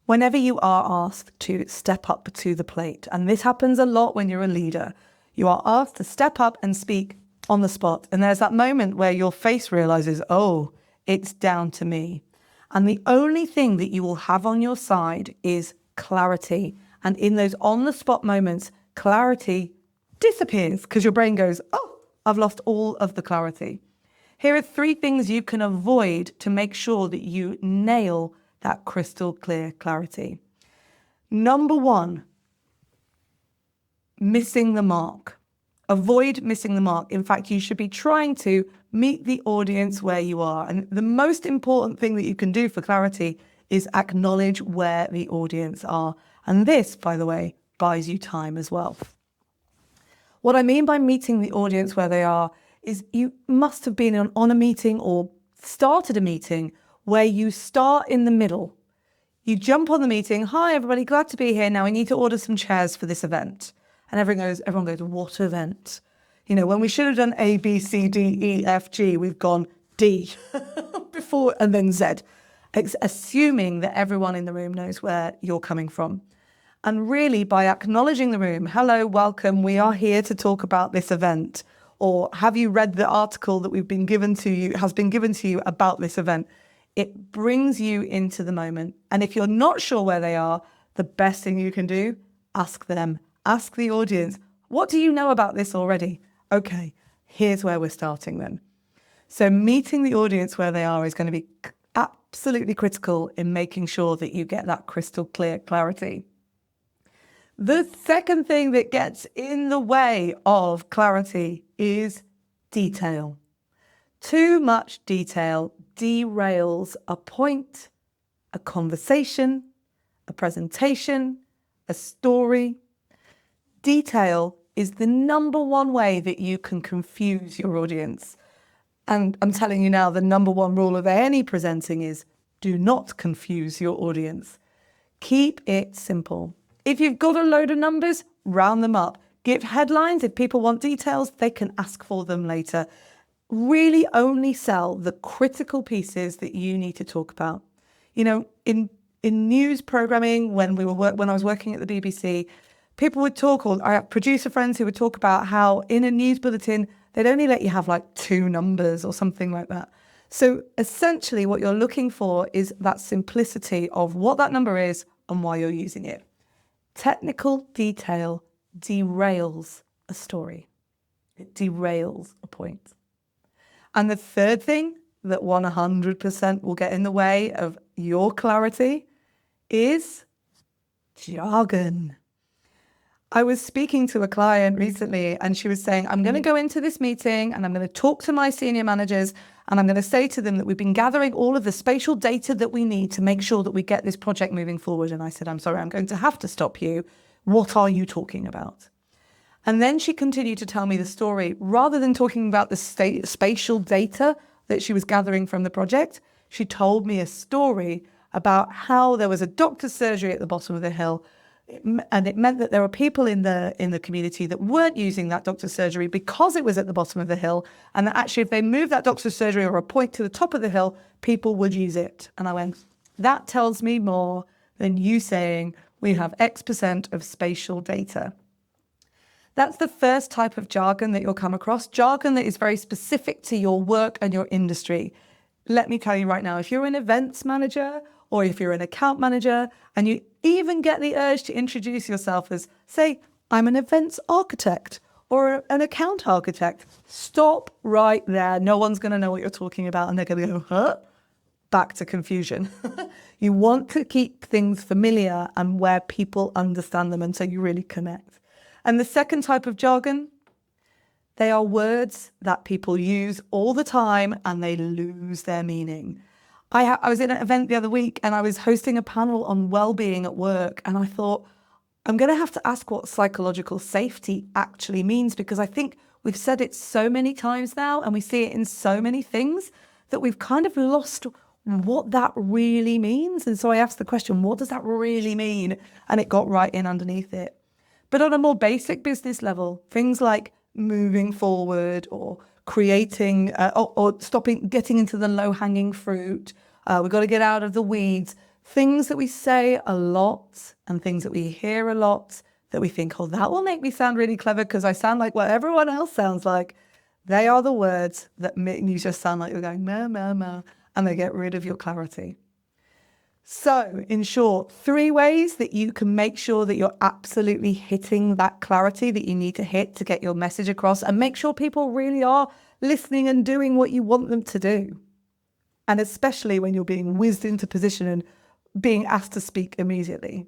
Whenever you are asked to step up to the plate, and this happens a lot when you're a leader, you are asked to step up and speak on the spot. And there's that moment where your face realizes, oh, it's down to me. And the only thing that you will have on your side is clarity. And in those on-the-spot moments, clarity disappears because your brain goes, oh, I've lost all of the clarity. Here are 3 things you can avoid to make sure that you nail that crystal clear clarity. Number 1, missing the mark. Avoid missing the mark. In fact, you should be trying to meet the audience where you are. And the most important thing that you can do for clarity is acknowledge where the audience are. And this, by the way, buys you time as well. What I mean by meeting the audience where they are is you must have been on a meeting or started a meeting where you start in the middle. You jump on the meeting. Hi, everybody, glad to be here. Now we need to order some chairs for this event. And everyone goes, what event? You know, when we should have done A, B, C, D, E, F, G, we've gone D before and then Z, assuming that everyone in the room knows where you're coming from. And really, by acknowledging the room, hello, welcome, we are here to talk about this event. Or have you read the article that has been given to you about this event? It brings you into the moment. And if you're not sure where they are, the best thing you can do, ask them. Ask the audience, what do you know about this already? Okay, here's where we're starting then. So meeting the audience where they are is going to be absolutely critical in making sure that you get that crystal clear clarity. The second thing that gets in the way of clarity is detail. Too much detail derails a point, a conversation, a presentation, a story. Detail is the number 1 way that you can confuse your audience. And I'm telling you now, the number 1 rule of any presenting is do not confuse your audience. Keep it simple. If you've got a load of numbers, round them up. Give headlines. If people want details, they can ask for them later. Really only sell the critical pieces that you need to talk about. You know, in news programming, when I was working at the BBC, people would talk, or I have producer friends who would talk about how in a news bulletin, they'd only let you have like 2 numbers or something like that. So essentially what you're looking for is that simplicity of what that number is and why you're using it. Technical detail derails a story. It derails a point. And the third thing that 100% will get in the way of your clarity is jargon. I was speaking to a client recently and she was saying, I'm going to go into this meeting and I'm going to talk to my senior managers and I'm going to say to them that we've been gathering all of the spatial data that we need to make sure that we get this project moving forward. And I said, I'm sorry, I'm going to have to stop you. What are you talking about? And then she continued to tell me the story. Rather than talking about the spatial data that she was gathering from the project, she told me a story about how there was a doctor's surgery at the bottom of the hill. And it meant that there were people in the community that weren't using that doctor's surgery because it was at the bottom of the hill. And that actually, if they moved that doctor's surgery or a point to the top of the hill, people would use it. And I went, that tells me more than you saying we have X% of spatial data. That's the first type of jargon that you'll come across, jargon that is very specific to your work and your industry. Let me tell you right now, if you're an events manager or if you're an account manager and you even get the urge to introduce yourself as, say, I'm an events architect or an account architect, stop right there. No one's going to know what you're talking about and they're going to go, huh? Back to confusion. You want to keep things familiar and where people understand them and so you really connect. And the second type of jargon, they are words that people use all the time and they lose their meaning. I was in an event the other week and I was hosting a panel on well-being at work and I thought, I'm going to have to ask what psychological safety actually means because I think we've said it so many times now and we see it in so many things that we've kind of lost what that really means. And so I asked the question, what does that really mean? And it got right in underneath it. But on a more basic business level, things like moving forward or creating or stopping, getting into the low-hanging fruit. We've got to get out of the weeds. things that we say a lot and things that we hear a lot that we think, oh, that will make me sound really clever because I sound like what everyone else sounds like. They are the words that make you just sound like you're going, meh, meh, meh, and they get rid of your clarity. So, in short, 3 ways that you can make sure that you're absolutely hitting that clarity that you need to hit to get your message across and make sure people really are listening and doing what you want them to do. And especially when you're being whizzed into position and being asked to speak immediately.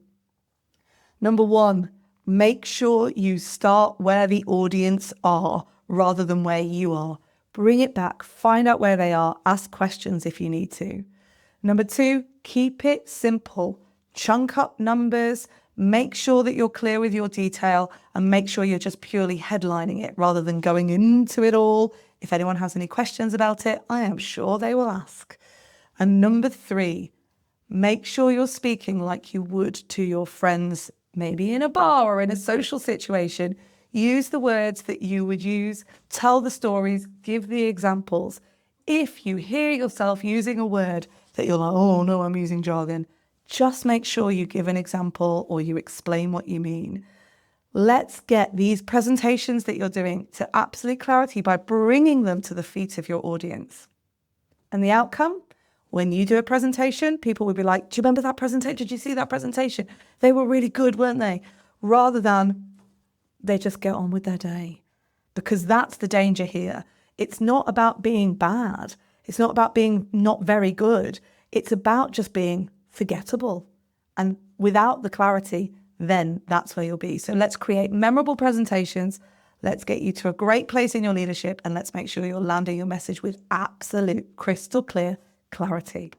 Number 1, make sure you start where the audience are rather than where you are. Bring it back, find out where they are, ask questions if you need to. Number 2, keep it simple. Chunk up numbers, make sure that you're clear with your detail, and make sure you're just purely headlining it rather than going into it all. If anyone has any questions about it, I am sure they will ask. And number 3, make sure you're speaking like you would to your friends, maybe in a bar or in a social situation. Use the words that you would use, tell the stories, give the examples. If you hear yourself using a word that you're like, oh no, I'm using jargon, just make sure you give an example or you explain what you mean. Let's get these presentations that you're doing to absolute clarity by bringing them to the feet of your audience. And the outcome? When you do a presentation, people will be like, do you remember that presentation? Did you see that presentation? They were really good, weren't they? Rather than they just get on with their day. Because that's the danger here. It's not about being bad. It's not about being not very good. It's about just being forgettable. And without the clarity, then that's where you'll be. So let's create memorable presentations. Let's get you to a great place in your leadership, and let's make sure you're landing your message with absolute crystal clear clarity.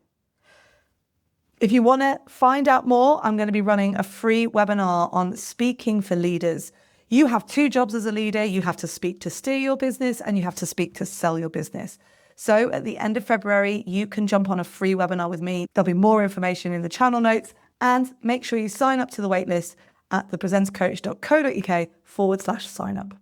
If you want to find out more, I'm going to be running a free webinar on speaking for leaders. You have 2 jobs as a leader. You have to speak to steer your business and you have to speak to sell your business. So at the end of February, you can jump on a free webinar with me. There'll be more information in the channel notes, and make sure you sign up to the waitlist at thepresentercoach.co.uk/sign up.